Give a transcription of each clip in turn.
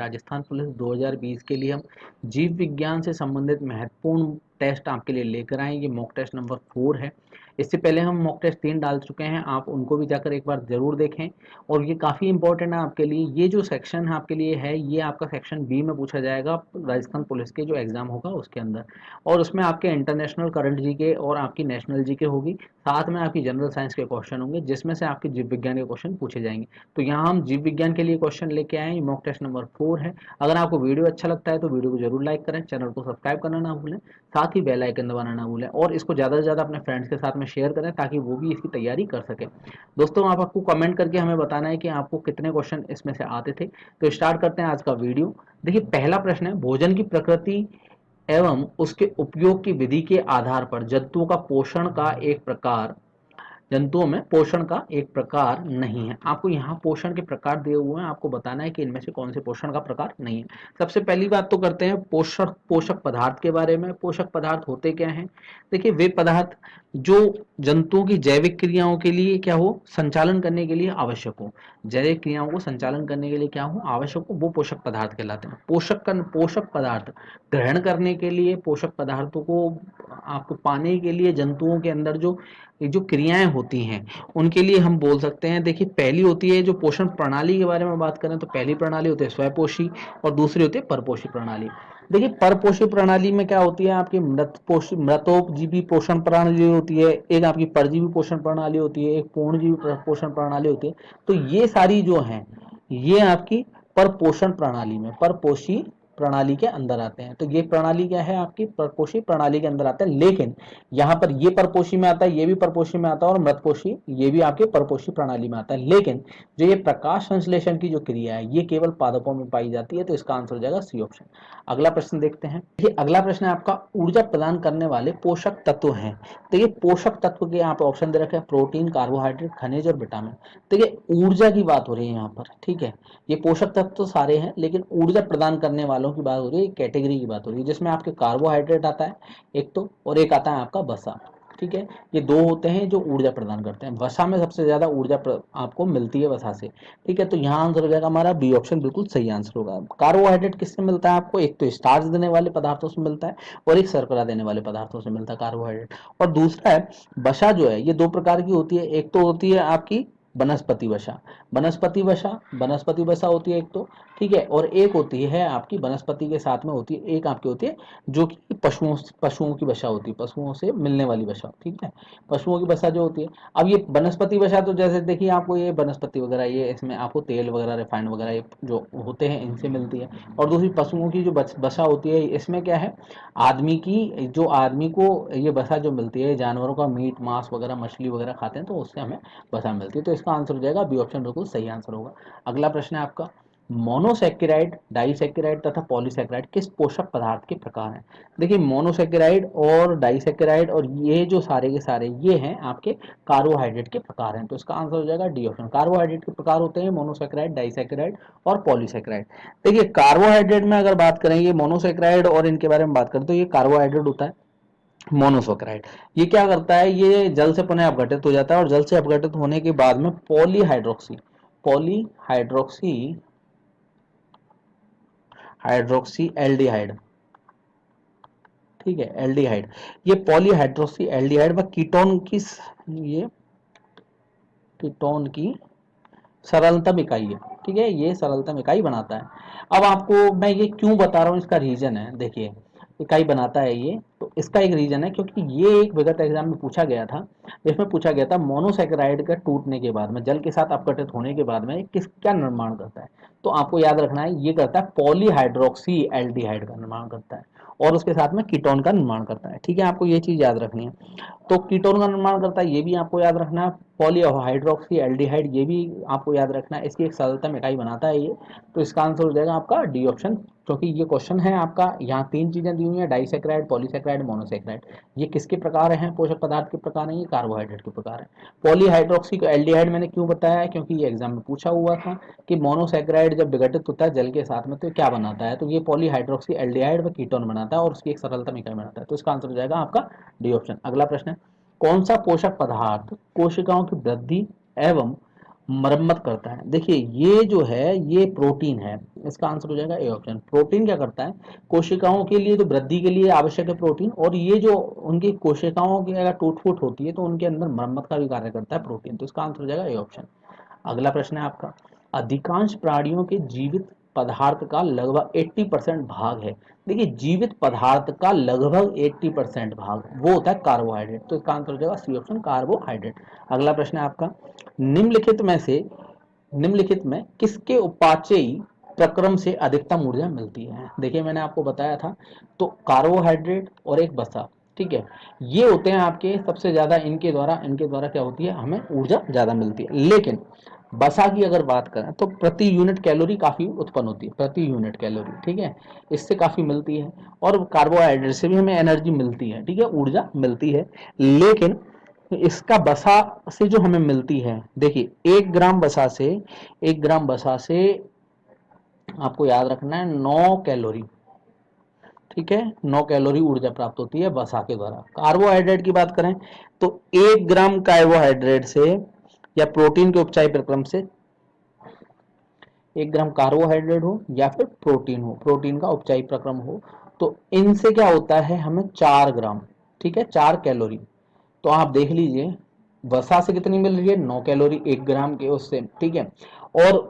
Rajasthan police 2020 के लिए हम जीव विज्ञान से संबंधित महत्वपूर्ण टेस्ट आपके लिए लेकर आए। ये मॉक टेस्ट नंबर 4 है। इससे पहले हम मॉक टेस्ट 3 डाल चुके हैं, आप उनको भी जाकर एक बार जरूर देखें। और ये काफ़ी इंपॉर्टेंट है आपके लिए। ये जो सेक्शन है आपके लिए है, ये आपका सेक्शन बी में पूछा जाएगा राजस्थान पुलिस के जो एग्जाम होगा उसके अंदर। और उसमें आपके इंटरनेशनल करंट जीके और आपकी नेशनल जीके होगी, साथ में आपकी जनरल साइंस के क्वेश्चन होंगे, जिसमें से आपके जीव विज्ञान के क्वेश्चन पूछे जाएंगे। तो यहाँ हम जीव विज्ञान के लिए क्वेश्चन लेके आए हैं। मॉक टेस्ट नंबर 4 है। अगर आपको वीडियो अच्छा लगता है तो वीडियो को जरूर लाइक करें, चैनल को सब्सक्राइब करना ना भूलें, साथ ही बेल आइकन दबाना ना भूलें और इसको ज़्यादा से ज़्यादा अपने फ्रेंड्स के साथ में शेयर करें ताकि वो भी इसकी तैयारी कर सकें। दोस्तों, आप आपको कमेंट करके हमें बताना है कि आपको कितने क्वेश्चन इसमें से आते थे। तो स्टार्ट करते हैं आज का वीडियो। देखिए, पहला प्रश्न है, भोजन की प्रकृति एवं उसके उपयोग की विधि के आधार पर जंतुओं में पोषण का एक प्रकार नहीं है। आपको यहाँ पोषण के प्रकार दिए हुए हैं, आपको बताना है कि इनमें से कौन से पोषण का प्रकार नहीं है। सबसे पहली बात तो करते हैं पोषक पदार्थ के बारे में। पोषक पदार्थ होते क्या हैं? देखिए, वे पदार्थ जो जंतुओं की जैविक क्रियाओं के लिए क्या हो, संचालन करने के लिए आवश्यक हो। जैविक क्रियाओं को संचालन करने के लिए क्या हो, आवश्यक हो, वो पोषक पदार्थ कहलाते हैं। पोषक पदार्थ ग्रहण करने के लिए, पोषक पदार्थों को आपको पाने के लिए जंतुओं के अंदर जो क्रियाएं होती हैं उनके लिए हम बोल सकते हैं। देखिए, पहली होती है, जो पोषण प्रणाली के बारे में बात करें तो पहली प्रणाली होती है स्वयपोषी और दूसरी होती है परपोषी प्रणाली। देखिए, परपोषी प्रणाली में क्या होती है, आपकी मृतोपजीवी पोषण प्रणाली होती है, एक आपकी परजीवी पोषण प्रणाली होती है, एक पूर्णजीवी पोषण प्रणाली होती है। तो ये सारी जो हैं, ये आपकी परपोषण प्रणाली में, परपोषी प्रणाली के अंदर आते हैं। तो ये प्रणाली क्या है, आपकी परपोषी प्रणाली के अंदर आते हैं। लेकिन यहाँ पर ये परपोषी में आता है, ये भी परपोषी में आता है, और मृतपोषी ये भी आपके परपोषी प्रणाली में आता है। लेकिन जो ये प्रकाश संश्लेषण की जो क्रिया है, ये केवल पादपों में पाई जाती है। तो इसका आंसर हो जाएगा सी ऑप्शन। अगला प्रश्न देखते हैं। ये अगला प्रश्न है आपका, ऊर्जा प्रदान करने वाले पोषक तत्व हैं। तो ये पोषक तत्व के यहाँ पे ऑप्शन दे रखे हैं, प्रोटीन, कार्बोहाइड्रेट, खनिज और विटामिन। देखिए, ऊर्जा की बात हो रही है यहाँ पर, ठीक है। ये पोषक तत्व तो सारे हैं, लेकिन ऊर्जा प्रदान करने वालों की बात हो रही है, कैटेगरी की बात हो रही है, जिसमें आपके कार्बोहाइड्रेट आता है एक तो, और एक आता है आपका वसा। ठीक है, ये दो होते हैं जो ऊर्जा प्रदान करते हैं। वसा में सबसे ज्यादा आपको मिलती है वसा से। ठीक है, तो यहाँ आंसर हो जाएगा हमारा बी ऑप्शन, बिल्कुल सही आंसर होगा। कार्बोहाइड्रेट किससे मिलता है आपको? एक तो स्टार्च देने वाले पदार्थों से मिलता है और एक शर्करा देने वाले पदार्थों से मिलता है कार्बोहाइड्रेट। और दूसरा है वसा, जो है ये दो प्रकार की होती है। एक तो होती है आपकी वनस्पति वसा, वनस्पति वसा होती है एक तो, ठीक है। और एक होती है आपकी वनस्पति के साथ में होती है, एक आपकी होती है जो कि पशुओं की वसा होती है, पशुओं से मिलने वाली वसा। ठीक है, पशुओं की वसा जो होती है। अब ये वनस्पति वसा, तो जैसे देखिए, आपको ये वनस्पति वगैरह, ये इसमें आपको तेल वगैरह, रिफाइंड वगैरह ये जो होते हैं, इनसे मिलती है। और दूसरी पशुओं की जो वसा होती है, इसमें क्या है, आदमी को ये वसा जो मिलती है, जानवरों का मीट मांस वगैरह, मछली वगैरह खाते हैं, तो उससे हमें वसा मिलती है। तो इसका आंसर हो जाएगा बी ऑप्शन, बिल्कुल सही आंसर होगा। अगला प्रश्न है आपका, मोनोसेक्राइड, डाइसेक्राइड तथा पॉलीसेक्राइड किस पोषक पदार्थ के प्रकार हैं? देखिए, मोनोसेक्राइड और डाइसेक्राइड और ये जो सारे के सारे ये हैं आपके कार्बोहाइड्रेट के प्रकार हैं। तो इसका आंसर हो जाएगा डी ऑप्शन। कार्बोहाइड्रेट के प्रकार होते हैं मोनोसेक्राइड, डाइसेक्राइड और पॉलीसेक्राइड। देखिए, कार्बोहाइड्रेट में अगर बात करें, ये मोनोसेक्राइड और इनके बारे में बात करें तो ये कार्बोहाइड्रेट होता है मोनोसेक्राइड। ये क्या करता है, ये जल से पुनः अपघटित हो जाता है और जल से अपघटित होने के बाद में पॉलीहाइड्रोक्सी एल्डिहाइड, ठीक है, एल्डिहाइड, ये पॉलीहाइड्रोक्सी एल्डिहाइड व ये कीटोन की सरलतम इकाई है। ठीक है, ये सरलतम इकाई बनाता है। अब आपको मैं ये क्यों बता रहा हूँ, इसका रीजन है। देखिए, इकाई बनाता है ये, तो इसका एक रीजन है, क्योंकि ये एक विगत एग्जाम में पूछा गया था। इसमें पूछा गया था मोनोसेक्राइड का टूटने के बाद में, जल के साथ अपघटित होने के बाद में क्या निर्माण करता है। तो आपको याद रखना है, ये करता है पॉलीहाइड्रोक्सी एल्डिहाइड का निर्माण करता है और उसके साथ में कीटोन का निर्माण करता है। ठीक है, आपको ये चीज याद रखनी है। तो कीटोन का निर्माण करता है, ये भी आपको याद रखना है। पॉलीहाइड्रोक्सी एल्डिहाइड, ये भी आपको याद रखना है। इसकी एक सरलतम इकाई बनाता है ये। तो इसका आंसर हो जाएगा आपका डी ऑप्शन, क्योंकि ये क्वेश्चन है आपका, यहाँ तीन चीजें दी हुई हैं, डाइसेक्राइड, पॉलीसेक्राइड, मोनोसेक्राइड। ये किसके प्रकार हैं, पोषक पदार्थ के प्रकार हैं, ये कार्बोहाइड्रेट के प्रकार है। पॉलीहाइड्रोक्सी एल्डिहाइड मैंने क्यों बताया है, क्योंकि ये एग्जाम में पूछा हुआ था कि मोनोसेक्राइड जब विघटित होता है जल के साथ में तो क्या बनाता है, तो ये पॉलीहाइड्रोक्सी एल्डिहाइड व कीटोन बनाता है और उसकी एक सरलतम इकाई बनाता है। तो इसका आंसर हो जाएगा आपका डी ऑप्शन। अगला प्रश्न है, कौन सा पोषक पदार्थ कोशिकाओं की वृद्धि एवं मरम्मत करता है। देखिए ये जो है ये प्रोटीन है, इसका आंसर हो जाएगा ए ऑप्शन। प्रोटीन क्या करता है, कोशिकाओं के लिए तो वृद्धि के लिए आवश्यक है प्रोटीन, और ये जो उनकी कोशिकाओं की अगर टूट फूट होती है तो उनके अंदर मरम्मत का भी कार्य करता है प्रोटीन, तो इसका आंसर हो जाएगा ए ऑप्शन। अगला प्रश्न है आपका, अधिकांश प्राणियों के जीवित पदार्थ का लगभग 80% भाग है। देखिए जीवित पदार्थ का लगभग 80% भाग वो होता है कार्बोहाइड्रेट, तो इसका आंसर हो जाएगा सी ऑप्शन कार्बोहाइड्रेट। अगला प्रश्न है आपका, निम्नलिखित में से निम्नलिखित में किसके उपाचयी प्रक्रम से अधिकतम ऊर्जा मिलती है। देखिए मैंने आपको बताया था, तो कार्बोहाइड्रेट और एक वसा, ठीक है, ये होते हैं आपके सबसे ज्यादा, इनके द्वारा क्या होती है, हमें ऊर्जा ज्यादा मिलती है। लेकिन वसा की अगर बात करें तो प्रति यूनिट कैलोरी काफी उत्पन्न होती है, प्रति यूनिट कैलोरी, ठीक है, इससे काफी मिलती है। और कार्बोहाइड्रेट से भी हमें एनर्जी मिलती है, ठीक है, ऊर्जा मिलती है। लेकिन इसका वसा से जो हमें मिलती है, देखिए 1 ग्राम वसा से आपको याद रखना है 9 कैलोरी, ठीक है, 9 कैलोरी ऊर्जा प्राप्त होती है वसा के द्वारा। कार्बोहाइड्रेट की बात करें तो 1 ग्राम कार्बोहाइड्रेट से या प्रोटीन के उपचाई प्रक्रम से, 1 ग्राम कार्बोहाइड्रेट हो या फिर प्रोटीन हो, प्रोटीन का उपचाई प्रक्रम हो, तो इनसे क्या होता है हमें 4 ग्राम, ठीक है, 4 कैलोरी। तो आप देख लीजिए वसा से कितनी मिल रही है, 9 कैलोरी 1 ग्राम के उससे, ठीक है, और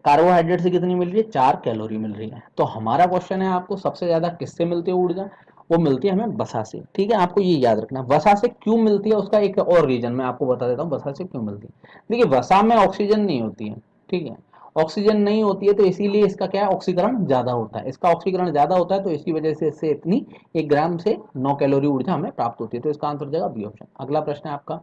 कार्बोहाइड्रेट से कितनी मिल रही है, 4 कैलोरी मिल रही है। तो हमारा क्वेश्चन है आपको सबसे ज्यादा किससे मिलती है ऊर्जा, वो मिलती है हमें वसा से, ठीक है, आपको ये याद रखना। वसा से क्यों मिलती है उसका एक और रीजन मैं आपको बता देता हूँ, वसा से क्यों मिलती है। देखिए वसा में ऑक्सीजन नहीं होती है, ठीक है, ऑक्सीजन नहीं होती है, तो इसीलिए इसका क्या है, ऑक्सीकरण ज्यादा होता है, इसका ऑक्सीकरण ज्यादा होता है, तो इसी वजह से इससे इतनी 1 ग्राम से 9 कैलोरी ऊर्जा हमें प्राप्त होती है, तो इसका आंसर हो जाएगा बी ऑप्शन। अगला प्रश्न है आपका,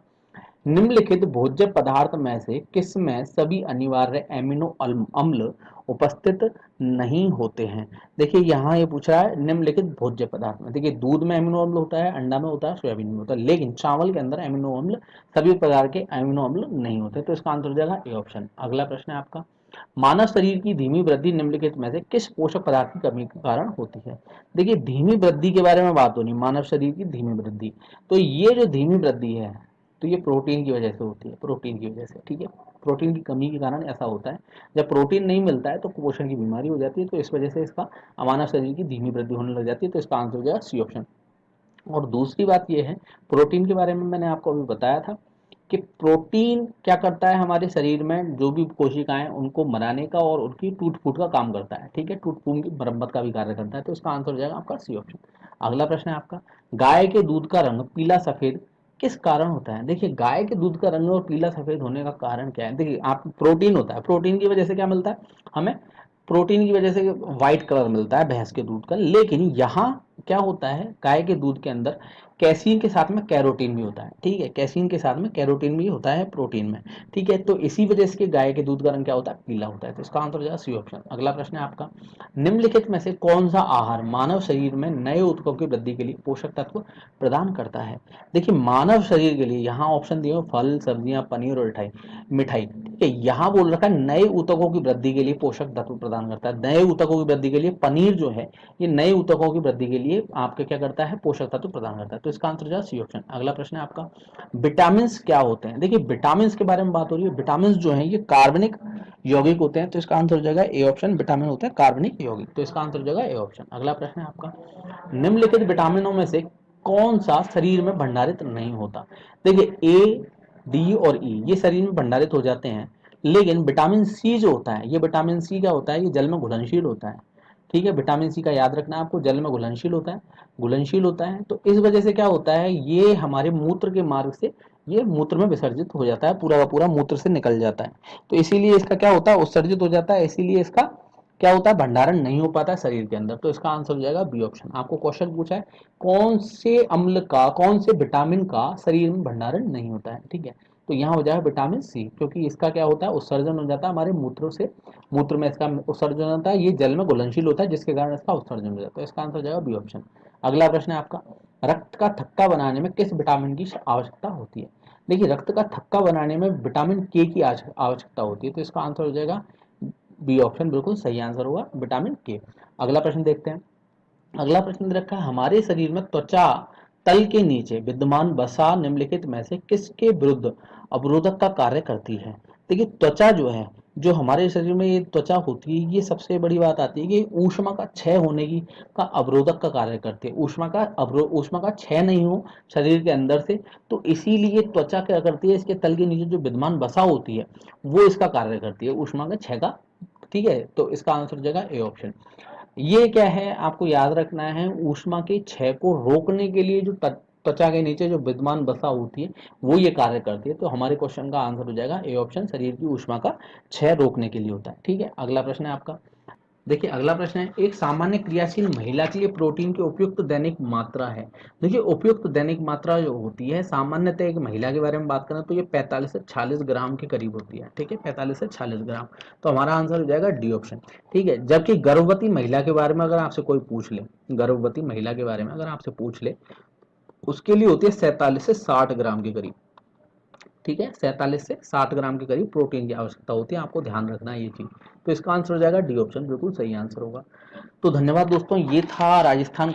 निम्नलिखित भोज्य पदार्थ में से किस में सभी अनिवार्य एमिनो अम्ल उपस्थित नहीं होते हैं। देखिए यहाँ ये पूछ रहा है निम्नलिखित भोज्य पदार्थ में, देखिए दूध में एमिनो अम्ल होता है, अंडा में होता है, सोयाबीन में होता है, लेकिन चावल के अंदर एमिनो अम्ल, सभी प्रकार के एमिनो अम्ल नहीं होते, तो इसका आंसर हो जाएगा ए ऑप्शन। अगला प्रश्न है आपका, मानव शरीर की धीमी वृद्धि निम्नलिखित में से किस पोषक पदार्थ की कमी के कारण होती है। देखिए धीमी वृद्धि के बारे में बात हो रही, मानव शरीर की धीमी वृद्धि, तो ये जो धीमी वृद्धि है तो ये प्रोटीन की वजह से होती है, प्रोटीन की वजह से, ठीक है, प्रोटीन की कमी के कारण ऐसा होता है। जब प्रोटीन नहीं मिलता है तो कुपोषण की बीमारी हो जाती है, तो इस वजह से इसका मानव शरीर की धीमी वृद्धि होने लग जाती है, तो इसका आंसर हो जाएगा सी ऑप्शन। और दूसरी बात यह है, प्रोटीन के बारे में मैंने आपको अभी बताया था कि प्रोटीन क्या करता है, हमारे शरीर में जो भी कोशिकाएं उनको मराने का और उनकी टूट फूट का काम करता है, ठीक है, टूट फूट की मरम्मत का भी कार्य करता है, तो इसका आंसर हो जाएगा आपका सी ऑप्शन। अगला प्रश्न है आपका, गाय के दूध का रंग पीला सफेद किस कारण होता है। देखिए गाय के दूध का रंग और पीला सफेद होने का कारण क्या है, देखिए आप प्रोटीन होता है, प्रोटीन की वजह से क्या मिलता है हमें, प्रोटीन की वजह से व्हाइट कलर मिलता है भैंस के दूध का। लेकिन यहाँ क्या होता है, गाय के दूध के अंदर कैसीन के साथ में कैरोटीन भी होता है, ठीक है, कैसीन के साथ में कैरोटीन भी होता है प्रोटीन में, ठीक है, तो इसी वजह से गाय के दूध का रंग क्या होता है, पीला होता है, तो इसका आंसर हो जाएगा सी ऑप्शन। अगला प्रश्न है आपका, निम्नलिखित में से कौन सा आहार मानव शरीर में नए ऊतकों की वृद्धि के लिए पोषक तत्व प्रदान करता है। देखिए मानव शरीर के लिए यहाँ ऑप्शन दिए फल, सब्जियां, पनीर और मिठाई, ठीक है, यहाँ बोल रखा है नए ऊतकों की वृद्धि के लिए पोषक तत्व प्रदान करता है। नए ऊतकों की वृद्धि के लिए पनीर जो है ये नए ऊतकों की वृद्धि के लिए आपके क्या करता है, पोषक तत्व प्रदान करता है, तो इसका आंसर हो जाएगा सी ऑप्शन। अगला प्रश्न है आपका, विटामिन क्या होते हैं। देखिए विटामिन के बारे में बात हो रही है, विटामिन जो है ये कार्बनिक यौगिक होते हैं, तो इसका आंसर हो जाएगा ए ऑप्शन, विटामिन होते हैं कार्बनिक यौगिक, तो इसका आंसर हो जाएगा ए ऑप्शन। अगला प्रश्न है आपका, निम्नलिखित विटामिनों में से कौन सा शरीर में भंडारित नहीं होता। देखिए ए, डी और ई ये शरीर में भंडारित हो जाते हैं, लेकिन विटामिन सी जो होता है, ये विटामिन सी क्या होता है, ये जल में घुलनशील होता है, ठीक है, विटामिन सी का याद रखना है आपको, जल में घुलनशील होता है, घुलनशील होता है, तो इस वजह से क्या होता है, ये हमारे मूत्र के मार्ग से ये मूत्र में विसर्जित हो जाता है, पूरा का पूरा मूत्र से निकल जाता है, तो इसीलिए इसका क्या होता है, उत्सर्जित हो जाता है, इसीलिए इसका क्या होता है, भंडारण नहीं हो पाता है शरीर के अंदर, तो इसका आंसर हो जाएगा बी ऑप्शन। आपको क्वेश्चन पूछा है कौन से अम्ल का, कौन से विटामिन का शरीर में भंडारण नहीं होता है, ठीक है, तो यहाँ हो जाएगा विटामिन सी, क्योंकि इसका क्या होता है, उत्सर्जन हो जाता है हमारे मूत्रों से, मूत्र में इसका उत्सर्जन होता है, ये जल में घुलनशील होता है जिसके कारण इसका उत्सर्जन हो जाता है, इसका आंसर हो जाएगा बी ऑप्शन। अगला प्रश्न है आपका, रक्त का थक्का बनाने में किस विटामिन की आवश्यकता होती है। देखिए रक्त का थक्का बनाने में विटामिन के की आवश्यकता होती है, तो इसका आंसर हो जाएगा बी ऑप्शन, बिल्कुल सही आंसर होगा विटामिन के। अगला प्रश्न देखते हैं, अगला प्रश्न दे रखा है, हमारे शरीर में त्वचा तल के नीचे विद्यमान वसा निम्नलिखित में से किसके विरुद्ध अवरोधक का कार्य करती है। देखिए त्वचा जो है, जो हमारे शरीर में ये त्वचा होती है, ये सबसे बड़ी बात आती है कि ऊष्मा का क्षय होने की का अवरोधक का कार्य करती है। ऊष्मा का क्षय नहीं हो शरीर के अंदर से, तो इसीलिए त्वचा क्या करती है, इसके तल के नीचे जो विद्यमान वसा होती है वो इसका कार्य करती है ऊष्मा के क्षय का। ठीक है, तो इसका आंसर हो जाएगा ए ऑप्शन। ये क्या है आपको याद रखना है, ऊष्मा के क्षय को रोकने के लिए जो त्वचा के नीचे जो विद्यमान वसा होती है वो ये कार्य करती है। तो हमारे क्वेश्चन का आंसर हो जाएगा ए ऑप्शन, शरीर की ऊष्मा का क्षय रोकने के लिए होता है। ठीक है, अगला प्रश्न है आपका। देखिए अगला प्रश्न है, एक सामान्य क्रियाशील महिला के लिए प्रोटीन की उपयुक्त दैनिक मात्रा है। देखिए उपयुक्त दैनिक मात्रा जो होती है, सामान्यतः एक महिला के बारे में बात करें तो ये 45 से 46 ग्राम के करीब होती है। ठीक है, 45 से 46 ग्राम। तो हमारा आंसर हो जाएगा डी ऑप्शन। ठीक है, जबकि गर्भवती महिला के बारे में अगर आपसे कोई पूछ ले, गर्भवती महिला के बारे में अगर आपसे पूछ ले, उसके लिए होती है 47 से 60 ग्राम के करीब। ठीक है, 47 से 60 ग्राम के करीब प्रोटीन की आवश्यकता होती है, आपको ध्यान रखना है ये चीज। तो इसका आंसर हो जाएगा डी ऑप्शन, बिल्कुल सही आंसर होगा। तो धन्यवाद दोस्तों, ये था राजस्थान